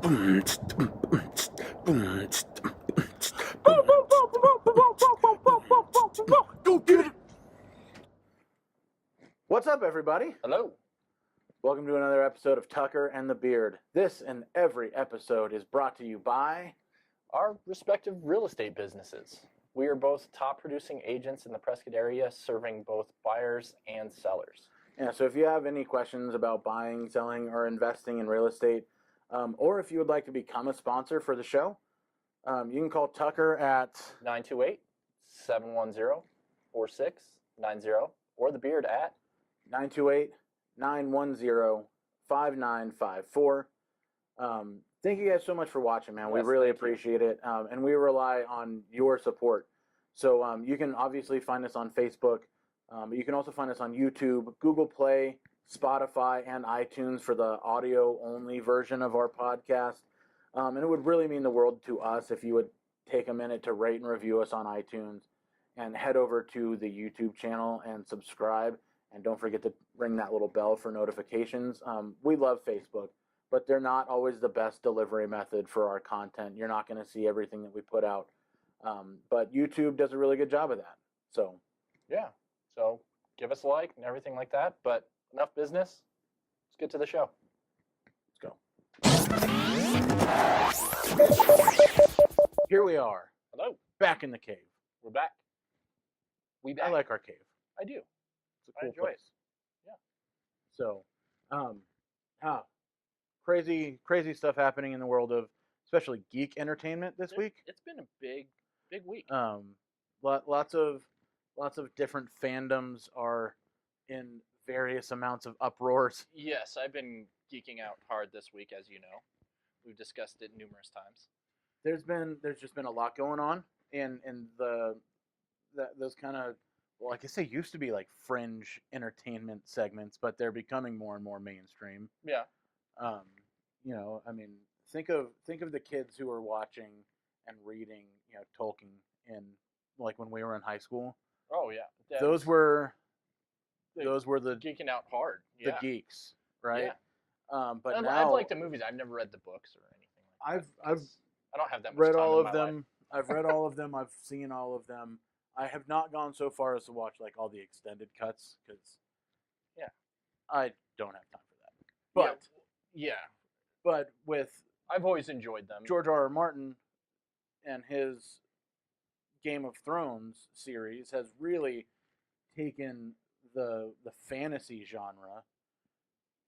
Go get it! What's up, everybody? Hello. Welcome to another episode of Tucker and the Beard. This and every episode is brought to you by Our respective real estate businesses. We are both top producing agents in the Prescott area, serving both buyers and sellers. Yeah, so if you have any questions about buying, selling, or investing in real estate, or if you would like to become a sponsor for the show, you can call Tucker at 928-710-4690 or the Beard at 928-910-5954. Thank you guys so much for watching, man. We really appreciate it, and we rely on your support. So you can obviously find us on Facebook. But you can also find us on YouTube, Google Play, Spotify, and iTunes for the audio-only version of our podcast. And it would really mean the world to us if you would take a minute to rate and review us on iTunes and head over to the YouTube channel and subscribe. And don't forget to ring that little bell for notifications. We love Facebook, but they're not always the best delivery method for our content. You're not going to see everything that we put out. But YouTube does a really good job of that. So, yeah. So give us a like and everything like that. But enough business. Let's get to the show. Let's go. Here we are. Hello. Back in the cave. We're back. We back. I like our cave. I do. It's a cool enjoy place. It. Yeah. So, crazy stuff happening in the world of especially geek entertainment this week. It's been a big week. Lots of different fandoms are in various amounts of uproars. Yes, I've been geeking out hard this week, as you know. We've discussed it numerous times. There's just been a lot going on in those kind of, well, like I say, used to be like fringe entertainment segments, but they're becoming more and more mainstream. Yeah. I mean, think of the kids who are watching and reading, Tolkien in like when we were in high school. Oh yeah. Those were the geeking out hard. The geeks, right? Yeah. But I've now liked the movies. I've never read the books or anything like that. I don't have that much read time all in of my them. life. I've read all of them. I've seen all of them. I have not gone so far as to watch like all the extended cuts because, I don't have time for that. But but with I've always enjoyed them. George R.R. Martin and his Game of Thrones series has really taken the fantasy genre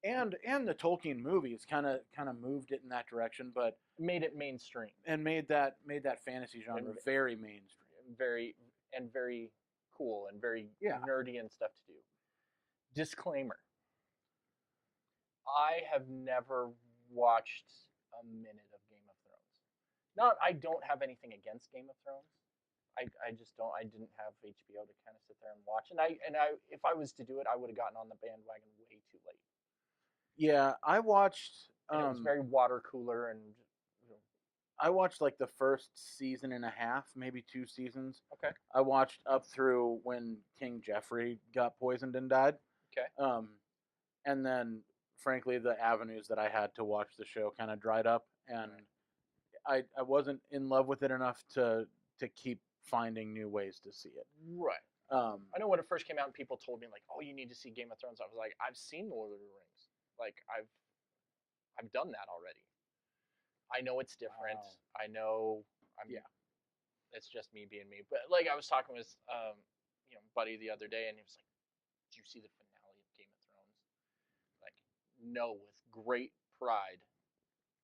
and the Tolkien movies kind of moved it in that direction, but made it mainstream and made that fantasy genre very mainstream, very cool and very nerdy and stuff to do. Disclaimer: I have never watched a minute of Game of Thrones. I don't have anything against Game of Thrones. I just don't. I didn't have HBO to kind of sit there and watch. And I if I was to do it, I would have gotten on the bandwagon way too late. Yeah, I watched. And it was very water cooler, and I watched like the first season and a half, maybe 2 seasons. Okay. I watched up through when King Joffrey got poisoned and died. Okay. And then, frankly, the avenues that I had to watch the show kind of dried up, and I wasn't in love with it enough to keep finding new ways to see it. Right. I know when it first came out and people told me like, "Oh, you need to see Game of Thrones." I was like, "I've seen Lord of the Rings. Like I've done that already. I know it's different. Wow. I know it's just me being me." But like I was talking with buddy the other day, and he was like, "Did you see the finale of Game of Thrones?" Like, no, with great pride,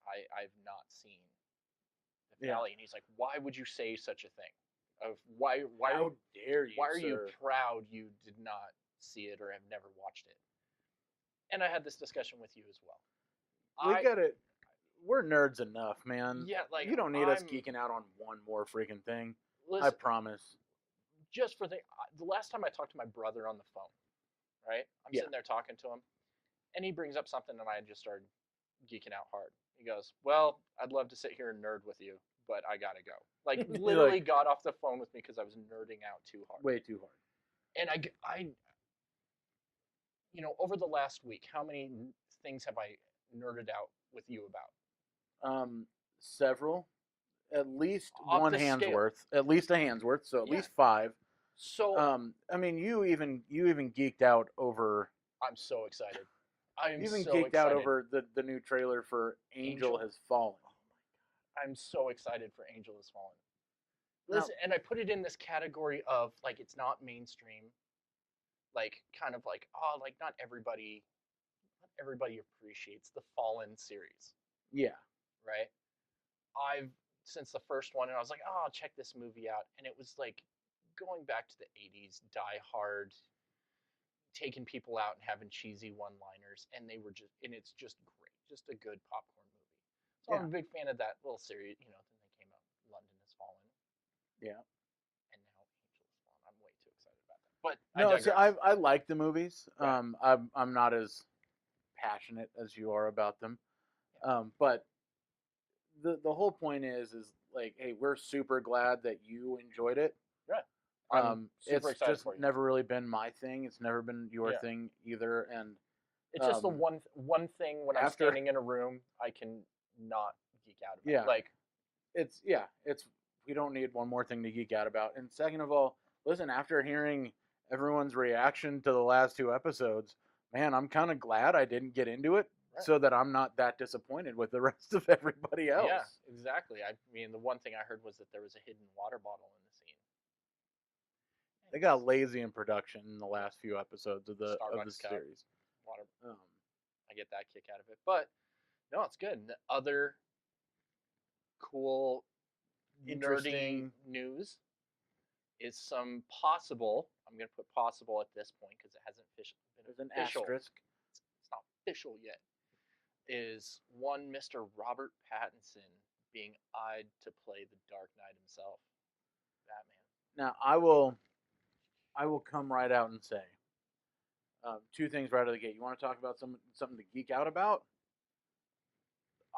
I've not seen the finale. And he's like, "Why would you say such a thing? Why How dare you? Why are sir? you proud you did not see it or have never watched it?" And I had this discussion with you as well. We're nerds enough, man. Yeah, like you don't need us geeking out on one more freaking thing. Listen, I promise. Just for the last time I talked to my brother on the phone, right? I'm sitting there talking to him, and he brings up something, and I just started geeking out hard. He goes, "Well, I'd love to sit here and nerd with you, but I gotta go." Like literally got off the phone with me because I was nerding out too hard. Way too hard. And I over the last week, how many things have I nerded out with you about? Several, at least Off one the hand's scale. worth, at least a hand's worth, so at Yeah. least 5. So I mean, you even geeked out over. I'm so excited. I am You even so geeked out excited. over the new trailer for Angel Has Fallen. I'm so excited for Angel Has Fallen. Now- Listen, and I put it in this category of like it's not mainstream, like kind of like like not everybody appreciates the Fallen series, Yeah, right? I've since the first one, and I was like, oh, I'll check this movie out, and it was like going back to the '80s, Die Hard, taking people out and having cheesy one-liners, and it's just great, just a good popcorn movie. So I'm a big fan of that little series. You know, then they came out, London Has Fallen. Yeah. And now Angel Has Fallen. I'm way too excited about that. But No, I digress. I like the movies. Right. I'm not as passionate as you are about them. But the whole point is like, hey, we're super glad that you enjoyed it. Right. I'm super It's excited just for you. never really been my thing. It's never been your Yeah. thing either. And It's just the one thing when I'm standing in a room I can not geek out about. Yeah. Like it's we don't need one more thing to geek out about. And second of all, listen, after hearing everyone's reaction to the last 2 episodes, man, I'm kind of glad I didn't get into it, Right. so that I'm not that disappointed with the rest of everybody else. Yeah, exactly. I mean, the one thing I heard was that there was a hidden water bottle in the scene. They got lazy in production in the last few episodes of the Starbucks cup. series. Water. I get that kick out of it, but no, it's good. The other cool, Interesting nerdy news is some possible. I'm going to put possible at this point because it hasn't been There's an official. asterisk. It's not official yet. Is one Mr. Robert Pattinson being eyed to play the Dark Knight himself, Batman? Now I will come right out and say 2 things right out of the gate. You want to talk about something to geek out about?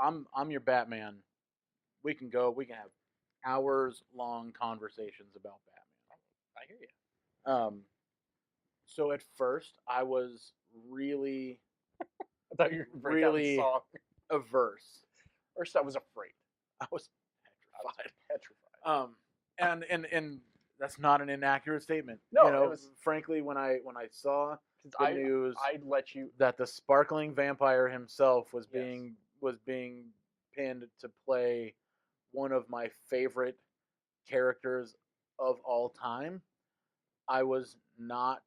I'm your Batman. We can go. We can have hours long conversations about Batman. I hear you. So at first I was really I thought you were gonna break really out in song. averse. First, I was afraid. I was I was petrified. petrified. And that's not an inaccurate statement. No, you know, it was. frankly, when I saw the news I'd let you. that the sparkling vampire himself was Yes. being pinned to play one of my favorite characters of all time, I was not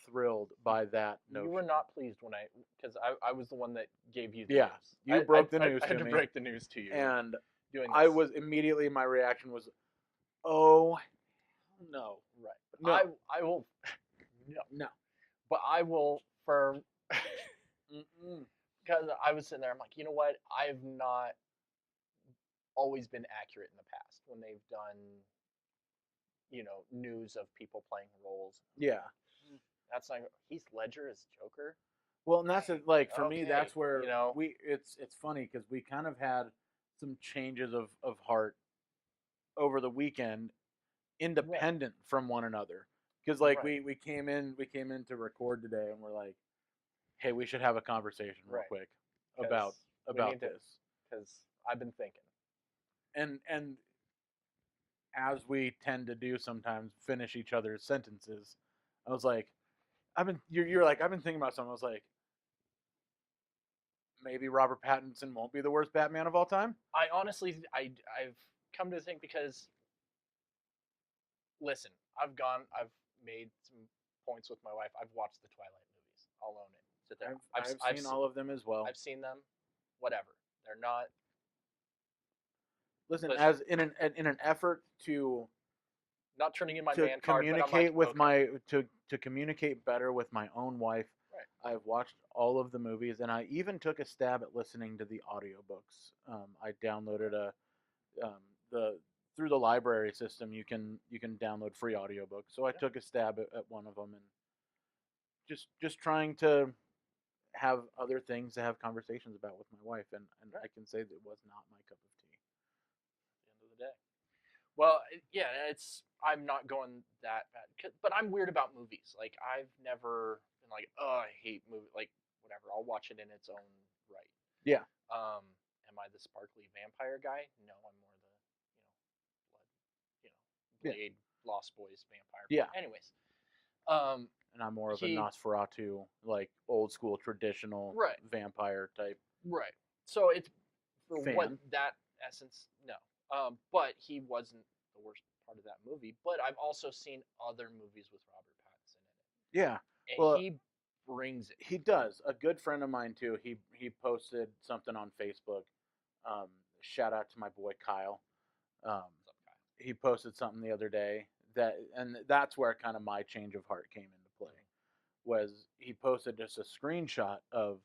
thrilled by that notion. You were not pleased when because I was the one that gave you the Yeah, news. you broke the news I had to to me. break the news to you. And doing this. I was immediately, my reaction was, oh, no. right. No. I will. No. But I will firm. Because I was sitting there, I'm like, you know what? I've not always been accurate in the past when they've done, news of people playing roles. Yeah. That's not. Heath Ledger as Joker. Well, and that's like for me, Okay, that's where we. It's funny because we kind of had some changes of heart over the weekend, independent from one another. Because like we came in to record today, and we're like, hey, we should have a conversation real quick about this. Because I've been thinking. And as we tend to do sometimes, finish each other's sentences. I was like, you're like, I've been thinking about something. I was like, maybe Robert Pattinson won't be the worst Batman of all time. I honestly, I've come to think because, listen, I've made some points with my wife. I've watched the Twilight movies. I'll own it. Sit there. I've seen all of them as well. I've seen them. Whatever. They're not. Listen, as in an effort to not turning in my to man card, communicate with my to communicate better with my own wife. Right. I've watched all of the movies, and I even took a stab at listening to the audiobooks. I downloaded through the library system. You can download free audiobooks. So I took a stab at one of them, and just trying to have other things to have conversations about with my wife, and I can say that it was not my cup of tea. At the end of the day. Well, yeah, I'm not going that bad, but I'm weird about movies. Like I've never been like, oh, I hate movies. Like whatever, I'll watch it in its own right. Yeah. And am I the sparkly vampire guy? No, I'm more the, Blade, Lost Boys vampire. Yeah. Anyways, and I'm more of a Nosferatu, like old school traditional vampire type. Right. So it's for fan. What that essence, no. But he wasn't the worst part of that movie. But I've also seen other movies with Robert Pattinson in it. Yeah. And he brings it. He does. A good friend of mine too. He posted something on Facebook. Shout out to my boy Kyle. What's up, Kyle? He posted something the other day and that's where kind of my change of heart came into play. Was he posted just a screenshot of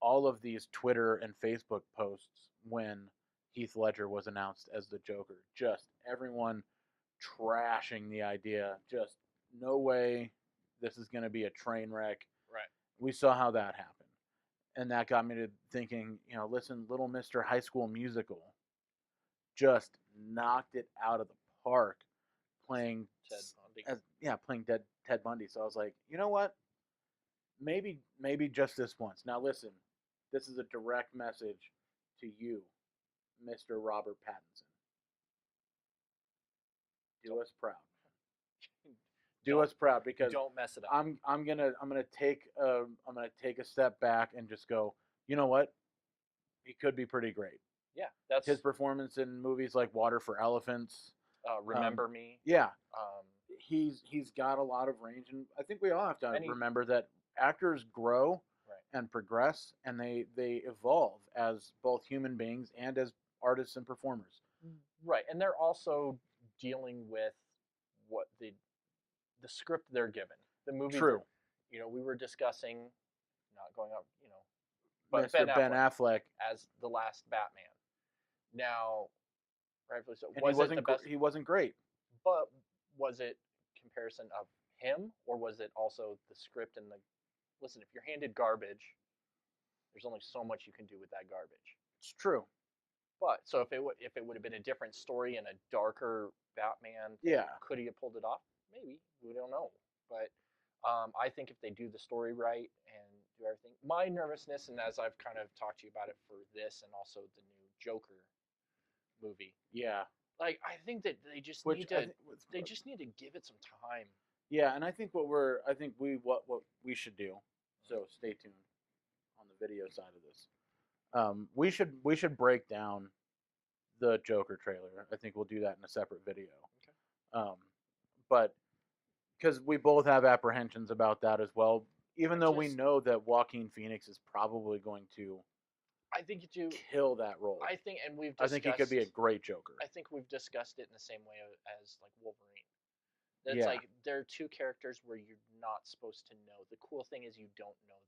all of these Twitter and Facebook posts when Heath Ledger was announced as the Joker. Just everyone trashing the idea. Just no way this is going to be a train wreck. Right. We saw how that happened. And that got me to thinking, listen, Little Mr. High School Musical just knocked it out of the park playing Ted Bundy. So I was like, you know what? Maybe just this once. Now listen, this is a direct message to you, Mr. Robert Pattinson. Do us proud. Do us proud, because don't mess it up. I'm gonna take a step back and just go, you know what? He could be pretty great. Yeah, that's his performance in movies like Water for Elephants. Remember Me. Yeah. He's got a lot of range, and I think we all have to remember that actors grow and progress, and they evolve as both human beings and as artists and performers. Right, and they're also dealing with what the script they're given. The movie. True. We were discussing, not going up, but Mr. Ben Affleck as the last Batman. Now, rightfully so. He wasn't great. But was it comparison of him, or was it also the script and the? Listen, if you're handed garbage, there's only so much you can do with that garbage. It's true. But so if it would have been a different story and a darker Batman, could he have pulled it off? Maybe, we don't know. But I think if they do the story right and do everything, my nervousness, and as I've kind of talked to you about it for this and also the new Joker movie. Yeah. Like, I think that they just need to give it some time. Yeah, and I think what we should do. So stay tuned on the video side of this. We should break down the Joker trailer. I think we'll do that in a separate video. Okay. But because we both have apprehensions about that as well, even though we know that Joaquin Phoenix is probably going to. I think you kill that role. I think he could be a great Joker. I think we've discussed it in the same way as like Wolverine. It's like there are two characters where you're not supposed to know. The cool thing is you don't know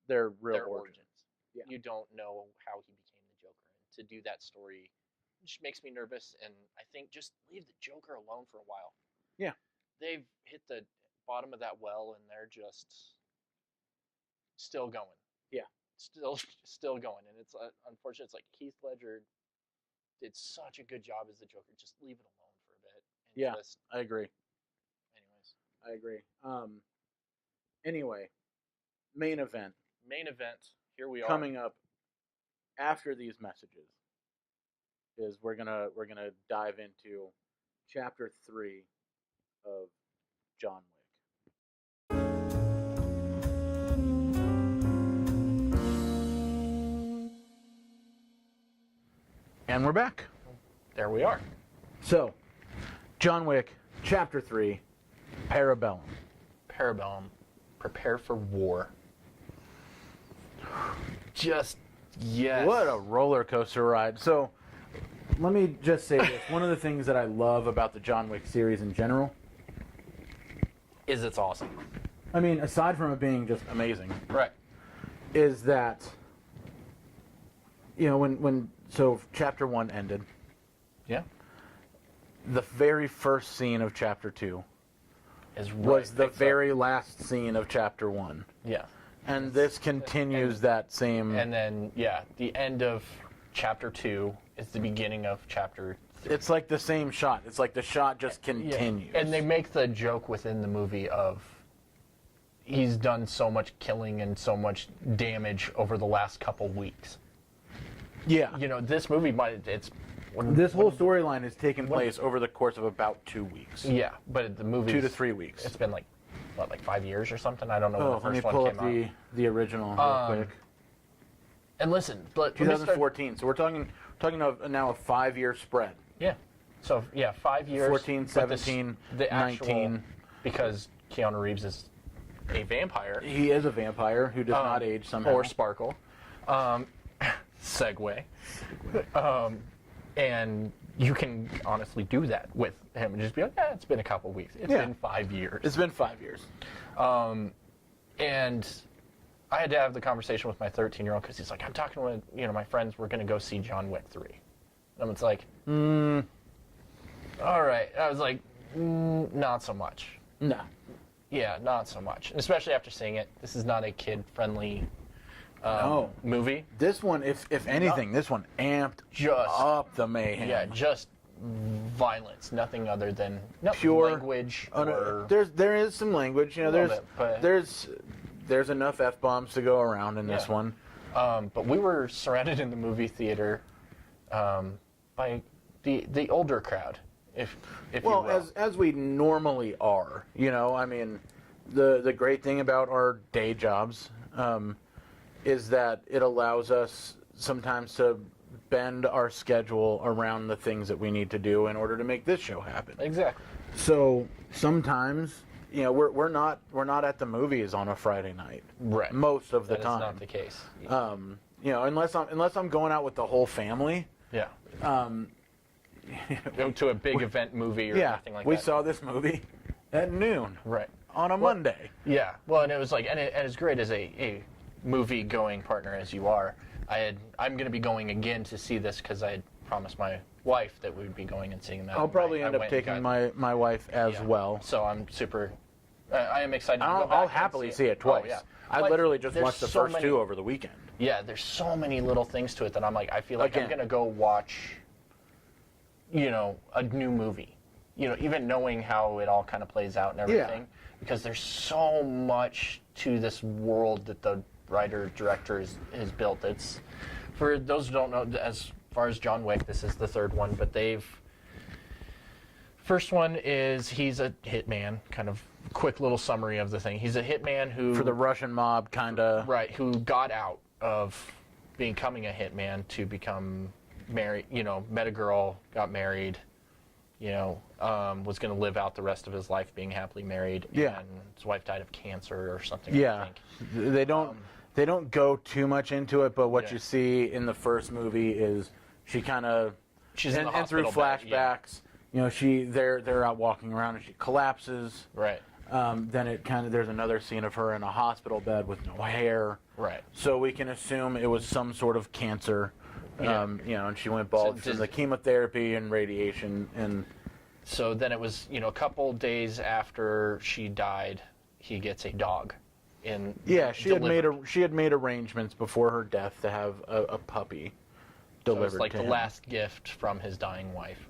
their real origins. Yeah. You don't know how he became the Joker, and to do that story just makes me nervous. And I think just leave the Joker alone for a while. Yeah, they've hit the bottom of that well, and they're just still going. Yeah. Still going, and it's unfortunate. It's like Heath Ledger did such a good job as the Joker. Just leave it alone for a bit. And I agree. Anyways, I agree. Anyway, main event. Here we are. Coming up after these messages is we're gonna dive into chapter 3 of John Wick. And we're back. There we are. So, John Wick, Chapter 3, Parabellum. Prepare for war. Just, yes. What a roller coaster ride. So, let me just say this. One of the things that I love about the John Wick series in general is it's awesome. I mean, aside from it being just amazing. Right. Is that, so Chapter 1 ended. Yeah. The very first scene of Chapter 2 was the very last scene of Chapter 1. Yeah. And this continues that same... And then, the end of Chapter 2 is the beginning of Chapter 3. It's like the same shot. It's like the shot just continues. Yeah. And they make the joke within the movie of he's done so much killing and so much damage over the last couple weeks. Yeah. This movie This whole storyline has taken place over the course of about 2 weeks. Yeah, but the movie 2 to 3 weeks. It's been like 5 years or something. I don't know when the first one let me came pull up the original real quick. And listen, 2014. So we're talking of now a 5-year spread. Yeah. So 5 years. 14, 17, the 19. Because Keanu Reeves is a vampire. He is a vampire who does not age somehow. Or sparkle. Segue. And you can honestly do that with him and just be like, it's been a couple weeks. It's been 5 years. It's been 5 years. And I had to have the conversation with my 13-year-old because he's like, I'm talking with my friends. We're going to go see John Wick 3. And it's like, all right. I was like, not so much. No. Yeah, not so much. And especially after seeing it. This is not a kid-friendly movie. This one, if anything, this one amped up the mayhem. Yeah, just violence, nothing other than pure language. There is some language, there's enough F-bombs to go around in this one. But we were surrounded in the movie theater by the older crowd, if you will. as we normally are, I mean, the great thing about our day jobs is that it allows us sometimes to bend our schedule around the things that we need to do in order to make this show happen. Exactly. So sometimes, we're not at the movies on a Friday night. Right. Most of the time. That's not the case. Unless I'm going out with the whole family. Yeah. Go to a big event movie or anything like that. We saw this movie at noon. Right. On a Monday. Yeah. Well, and it was like, and as great as a movie-going partner as you are, I'm going to be going again to see this because I had promised my wife that we would be going and seeing that. I'll probably end up taking my wife as well. So I'm super. I am excited to go back. I'll happily see it twice. Oh, yeah. I literally just watched the first two over the weekend. Yeah, there's so many little things to it that I'm like, I feel like I'm going to go watch, a new movie. Even knowing how it all kind of plays out and everything. Yeah. Because there's so much to this world that the writer-director has built. It's, for those who don't know, as far as John Wick, this is the third one, but first one is he's a hitman, kind of quick little summary of the thing. He's a hitman who... For the Russian mob, kind of... Right, who got out of becoming a hitman to become married, met a girl, got married, was going to live out the rest of his life being happily married. Yeah. And his wife died of cancer or something, yeah. I think. They don't go too much into it, but what you see in the first movie is she kind of... She's in the hospital through flashbacks, they're out walking around and she collapses. Right. Then there's another scene of her in a hospital bed with no hair. Right. So we can assume it was some sort of cancer. Yeah. And she went bald from the chemotherapy and radiation. And so then it was, a couple days after she died, he gets a dog. She had made arrangements before her death to have a puppy delivered. So it's like the last gift from his dying wife.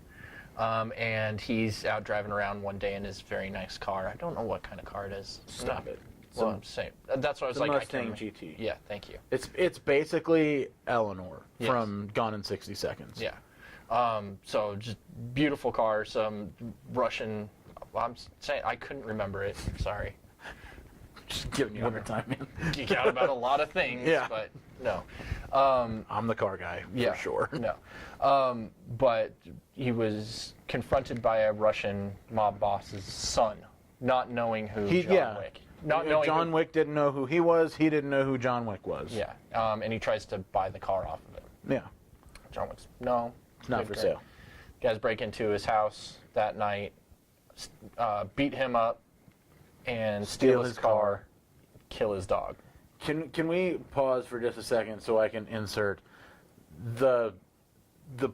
And he's out driving around one day in his very nice car. I don't know what kind of car it is. Stop it. Well, I'm saying that's what I was like. Mustang GT. Yeah, thank you. It's basically Eleanor from Gone in 60 Seconds. Yeah. So just beautiful car. Some Russian. I'm saying I couldn't remember it. Sorry. Just giving you a hard time, man. Geek out about a lot of things. Yeah. But no. I'm the car guy for sure. No. But he was confronted by a Russian mob boss's son, not knowing who John Wick. John Wick didn't know who he was. He didn't know who John Wick was. Yeah. And he tries to buy the car off of him. Yeah. John Wick's, no. It's not for sale. Guys break into his house that night, beat him up, and steal his car, kill his dog. Can we pause for just a second so I can insert the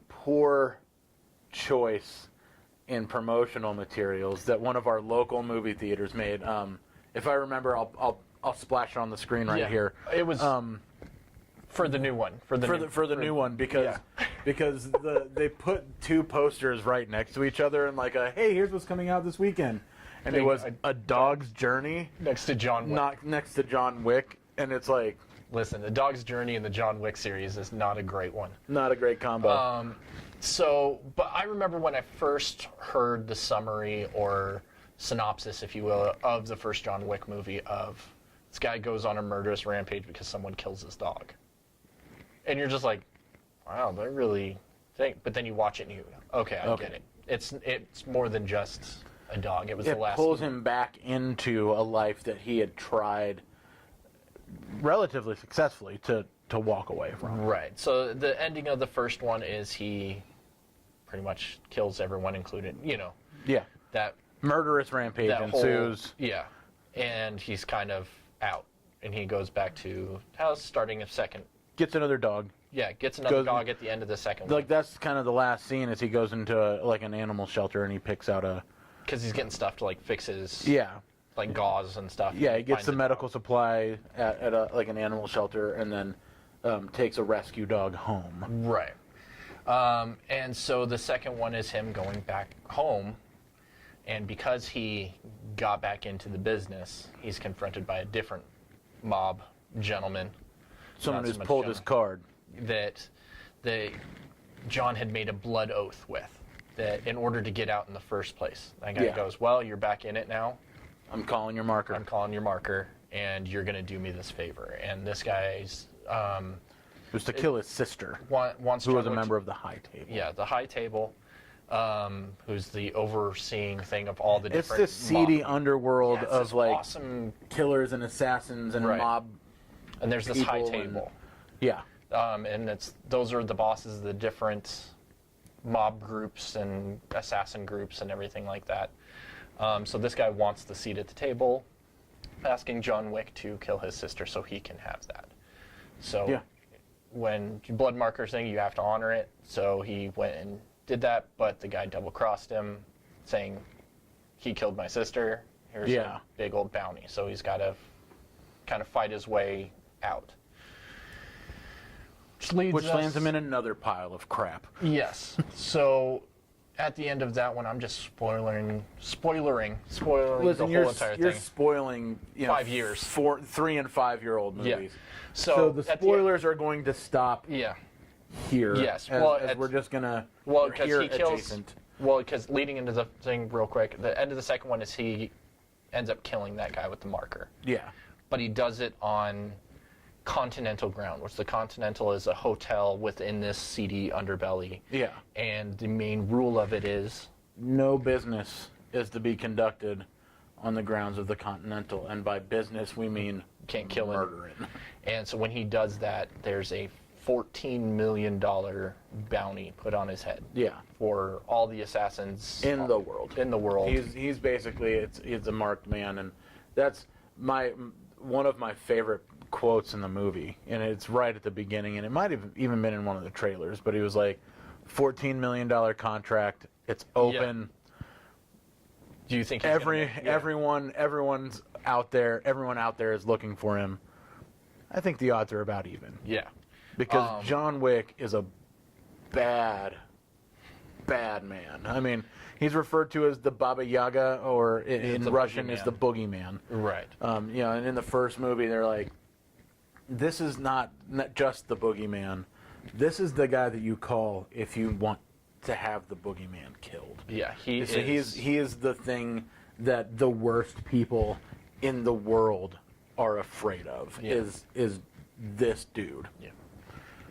poor choice in promotional materials that one of our local movie theaters made? If I remember, I'll splash it on the screen here. It was for the new one. For the new one because they put two posters right next to each other and like hey, here's what's coming out this weekend. And it was A Dog's Journey next to John Wick. Not next to John Wick. And it's like, Listen, the dog's journey in the John Wick series is not a great one. Not a great combo. But I remember when I first heard the summary or synopsis, if you will, of the first John Wick movie of this guy goes on a murderous rampage because someone kills his dog. And you're just like, wow, they really think. But then you watch it and you go, okay, I get it. It's more than just a dog. It was the last. It pulls him back into a life that he had tried relatively successfully to walk away from. Right. So the ending of the first one is he pretty much kills everyone, including, that murderous rampage ensues. And he's kind of out, and he goes back to house, starting a second. Gets another dog. Yeah, gets another dog at the end of the second one. Like, that's kind of the last scene as he goes into an animal shelter and he picks out because he's getting stuff to fix his like gauze and stuff. Yeah, he gets the medical supply at an animal shelter, and then takes a rescue dog home. Right. And so the second one is him going back home, and because he got back into the business, he's confronted by a different mob gentleman. Someone who's pulled his card. That John had made a blood oath with, that in order to get out in the first place. That guy goes, well, you're back in it now. I'm calling your marker. And you're going to do me this favor. And this guy's... it was to kill his sister, wants who was a member of the High Table. Yeah, the High Table, who's the overseeing thing of all the different... It's this seedy underworld of, awesome killers and assassins and mob. And there's this High Table. And those are the bosses of the different mob groups and assassin groups and everything like that. So this guy wants the seat at the table, asking John Wick to kill his sister so he can have that. So when blood marker thing, you have to honor it. So he went and did that, but the guy double-crossed him, saying, he killed my sister, here's a big old bounty. So he's got to kind of fight his way out. Which lands him in another pile of crap. Yes. So at the end of that one, I'm just spoiling Listen, the whole entire thing. You're spoiling 5 years. 3 and 5 year old movies. Yeah. So the spoilers are going to stop here. Yes. As we're just going to because he kills adjacent. Well, because leading into the thing real quick, the end of the second one is he ends up killing that guy with the marker. Yeah. But he does it on Continental ground, which the Continental is a hotel within this seedy underbelly. Yeah. And the main rule of it is no business is to be conducted on the grounds of the Continental, and by business we mean can't kill murdering. And so when he does that, there's a $14 million bounty put on his head. Yeah. For all the assassins in the world. In the world. He's basically he's a marked man, and that's one of my favorite quotes in the movie, and it's right at the beginning, and it might have even been in one of the trailers, but he was like, $14 million contract, it's open. Do you think everyone out there is looking for him? I think the odds are about even. Yeah. Because John Wick is a bad man. I mean, he's referred to as the Baba Yaga, or in Russian is the boogeyman. Right. And in the first movie, they're like, this is not just the boogeyman. This is the guy that you call if you want to have the boogeyman killed. Yeah, he is the thing that the worst people in the world are afraid of. Is this dude. Yeah.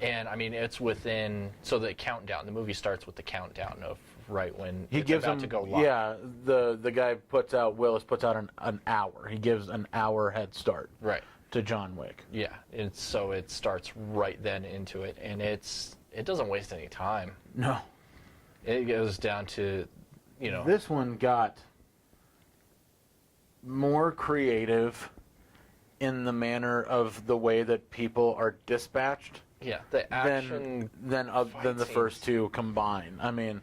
And I mean, it's within the countdown. The movie starts with the countdown of right when he gives him to go live. Yeah, the guy Willis puts out an hour. He gives an hour head start. Right. To John Wick. Yeah, so it starts right then into it, and it doesn't waste any time. No. It goes down to, This one got more creative in the manner of the way that people are dispatched. Yeah, the action than the first two combined. I mean,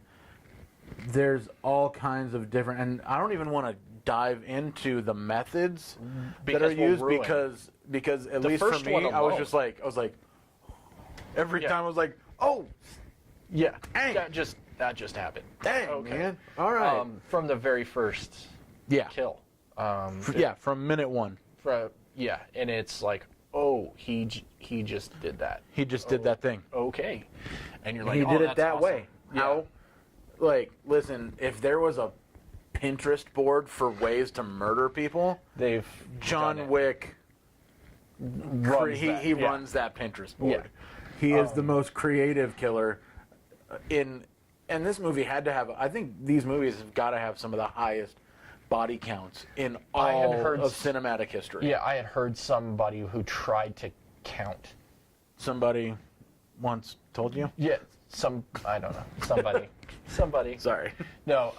there's all kinds of different, and I don't even want to dive into the methods that are used because at least for me, I was like, every time I was like, oh, yeah, dang. that just happened. Dang, man. All right. From the very first kill. From minute one. And it's like, oh, he just did that. He just did that thing. Okay. And you're like, He did it that's that awesome. way. Yeah. How? Like, listen, if there was a Pinterest board for ways to murder people, They've John Wick runs that. he runs that Pinterest board. Yeah. He is the most creative killer and this movie had to have, I think these movies have got to have some of the highest body counts in all of cinematic history. Yeah, I had heard somebody who tried to count. Somebody once told you? Yeah, I don't know. Somebody. Sorry. No,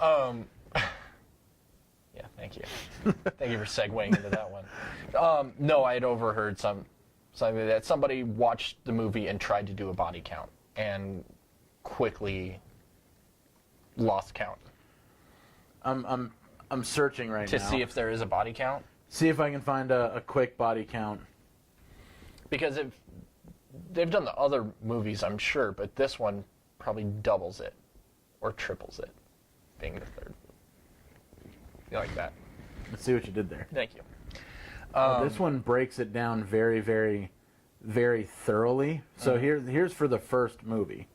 yeah, thank you. Thank you for segueing into that one. No, I had overheard something that somebody watched the movie and tried to do a body count and quickly lost count. I'm searching right now to see if there is a body count. See if I can find a quick body count. Because if they've done the other movies, I'm sure, but this one probably doubles it or triples it, being the third. You like that? Let's see what you did there. Thank you. This one breaks it down very, very, very thoroughly. So here's for the first movie.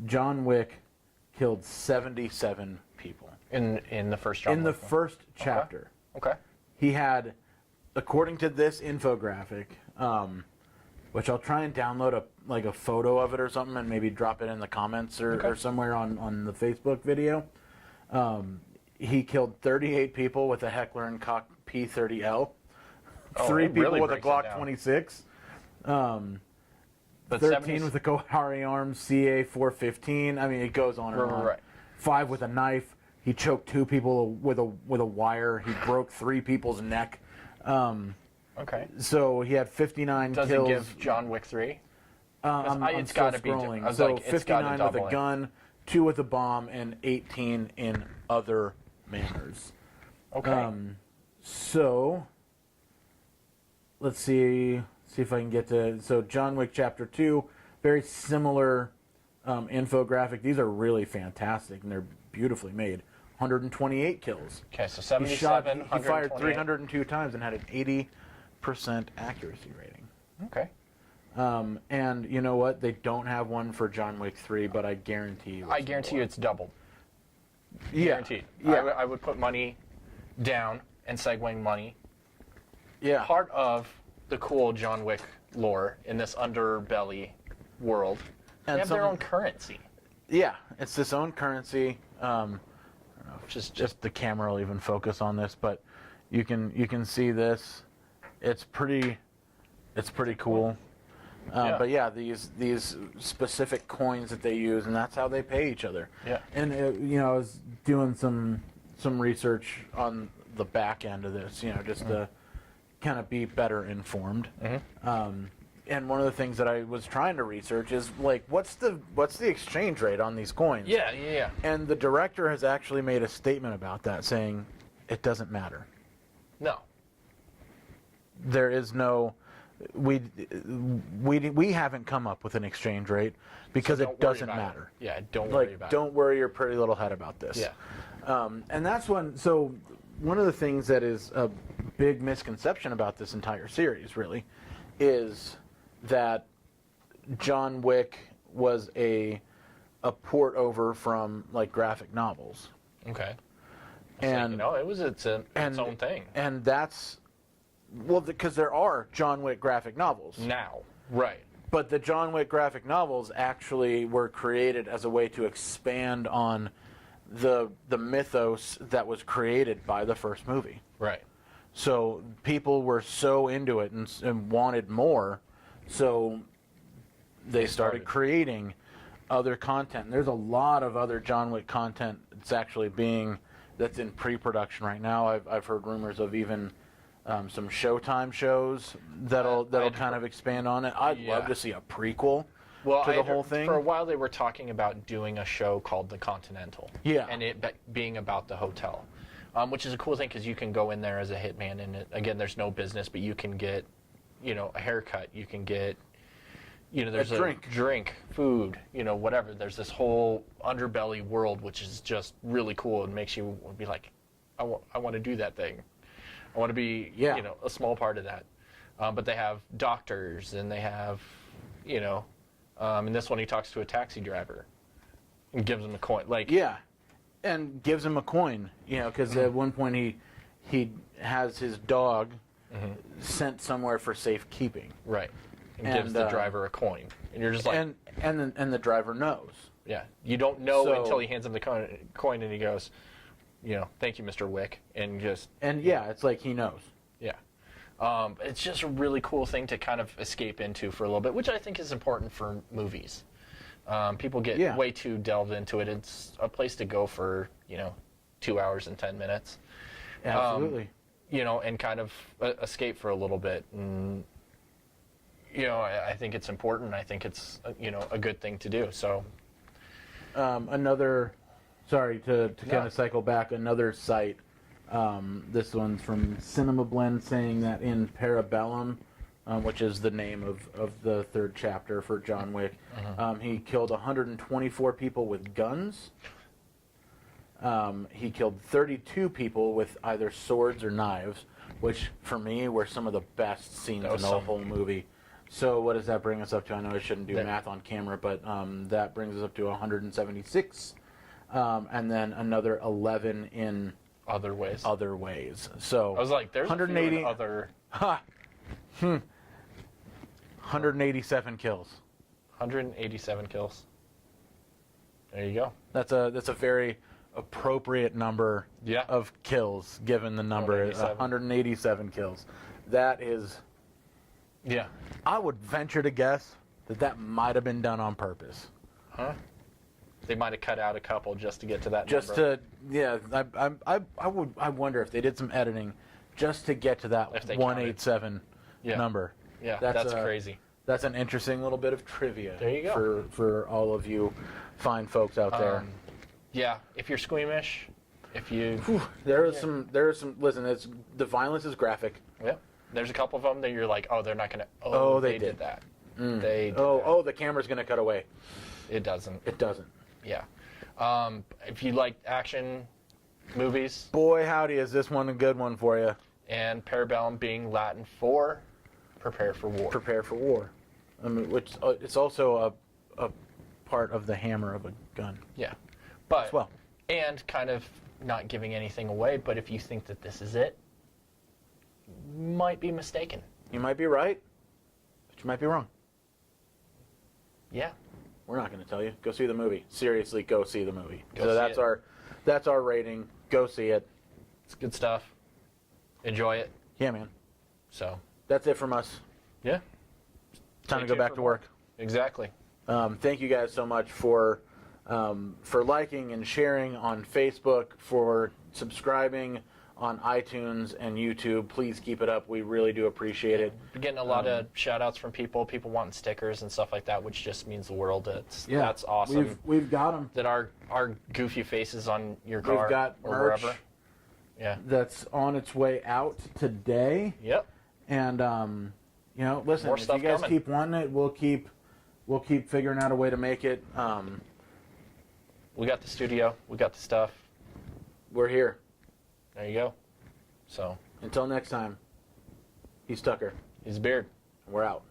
John Wick killed 77 people. In the first John In Wick the one? first chapter. Okay. He had, according to this infographic, which I'll try and download a photo of it or something and maybe drop it in the comments or somewhere on the Facebook video. He killed 38 people with a Heckler & Koch P30L. Oh, 3 it people really with a breaks it Glock down. 26. But 13 with a Kohari Arms CA 415. I mean, it goes on and on. Right. 5 with a knife. He choked 2 people with a wire. He broke 3 people's neck. Okay. So he had 59 Does kills. it give John Wick 3? I'm it's still gotta be scrolling. I was So like, it's gotta 59 with double a it. gun, 2 with a bomb, and 18 in other manners. Okay. So let's see if I can get to. So John Wick Chapter 2, very similar infographic. These are really fantastic and they're beautifully made. 128 kills. Okay, so 77, He fired 128. 302 times and had an 80% accuracy rating. Okay. And you know what? They don't have one for John Wick 3, but I guarantee you. I guarantee you it's doubled. Yeah. Guaranteed. Yeah. I would put money down and segueing money. Yeah. Part of the cool John Wick lore in this underbelly world, And they have their some- own currency. Yeah, it's its own currency. I don't know Just if the camera will even focus on this, but you can see this. It's pretty cool. Yeah. But yeah, these specific coins that they use, and that's how they pay each other. Yeah. And I was doing some research on the back end of this, just to kind of be better informed. And one of the things that I was trying to research is like, what's the exchange rate on these coins? Yeah. And the director has actually made a statement about that, saying it doesn't matter. No. There is no. We haven't come up with an exchange rate because So it don't worry doesn't about it. matter. Yeah, don't worry about it. Don't worry your pretty little head about this. Yeah. And that's one of the things that is a big misconception about this entire series, really, is that John Wick was a port over from like graphic novels. Okay. And it was its own thing. And that's because there are John Wick graphic novels. Now, right. But the John Wick graphic novels actually were created as a way to expand on the mythos that was created by the first movie. Right. So people were so into it and wanted more, so they started creating other content. There's a lot of other John Wick content that's in pre-production right now. I've heard rumors of even some Showtime shows that'll kind of expand on it. I'd love to see a prequel to the whole thing. For a while, they were talking about doing a show called The Continental. Yeah. And it being about the hotel, which is a cool thing because you can go in there as a hitman, and again, there's no business, but you can get, a haircut. You can get, there's a drink, food, whatever. There's this whole underbelly world, which is just really cool and makes you be like, I want to do that thing. I want to be, a small part of that. But they have doctors, and they have, you know, in this one he talks to a taxi driver and gives him a coin. Like, yeah, and gives him a coin, you know, because at one point he has his dog sent somewhere for safekeeping. Right. And gives the driver a coin. And you're just like... And the driver knows. Yeah. You don't know until he hands him the coin and he goes, you know, thank you, Mr. Wick. And just... And yeah, it's like he knows. Yeah. It's just a really cool thing to kind of escape into for a little bit, which I think is important for movies. People get way too delved into it. It's a place to go for, you know, 2 hours and 10 minutes. Absolutely. You know, and kind of escape for a little bit. And, you know, I think it's important. I think it's, you know, a good thing to do. So, sorry to kind of cycle back, another site. This one's from Cinema Blend, saying that in Parabellum, which is the name of the third chapter for John Wick, he killed 124 people with guns. He killed 32 people with either swords or knives, which for me were some of the best scenes in the whole movie. So what does that bring us up to? I know I shouldn't do math on camera, but that brings us up to 176, and then another 11 in other ways. So I was like, there's 180 other. 187 kills. 187 kills. There you go. That's a very appropriate number of kills, given the number 187 kills. That is, I would venture to guess that might have been done on purpose. Huh? They might have cut out a couple just to get to that number. I wonder if they did some editing just to get to that 187 number. Yeah, that's crazy. That's an interesting little bit of trivia. There you go. For all of you fine folks out there. Yeah, if you're squeamish, if you... There are some... Listen, the violence is graphic. Yeah. There's a couple of them that you're like, oh, they're not going to... Oh, they did that. They did that. The camera's going to cut away. It doesn't. It doesn't. Yeah. If you like action movies... Boy, howdy, is this one a good one for you. And Parabellum being Latin for prepare for war. Prepare for war. I mean, which it's also a part of the hammer of a gun. Yeah. But, and kind of not giving anything away, but if you think that this is it, you might be mistaken. You might be right, but you might be wrong. Yeah. We're not going to tell you. Go see the movie. Seriously, go see the movie. That's our rating. Go see it. It's good stuff. Enjoy it. Yeah, man. So that's it from us. Yeah. Time to go back to work. Exactly. Thank you guys so much for liking and sharing on Facebook, for subscribing on iTunes and YouTube. Please keep it up. We really do appreciate it. We're getting a lot of shout-outs from people wanting stickers and stuff like that, which just means the world. That's awesome. We've got them. That our goofy faces on your car. We've got or merch. Wherever. Yeah. That's on its way out today. Yep. And you know, listen, if you guys keep wanting it, we'll keep figuring out a way to make it. We got the studio. We got the stuff. We're here. There you go. So until next time, he's Tucker. He's Beard. We're out.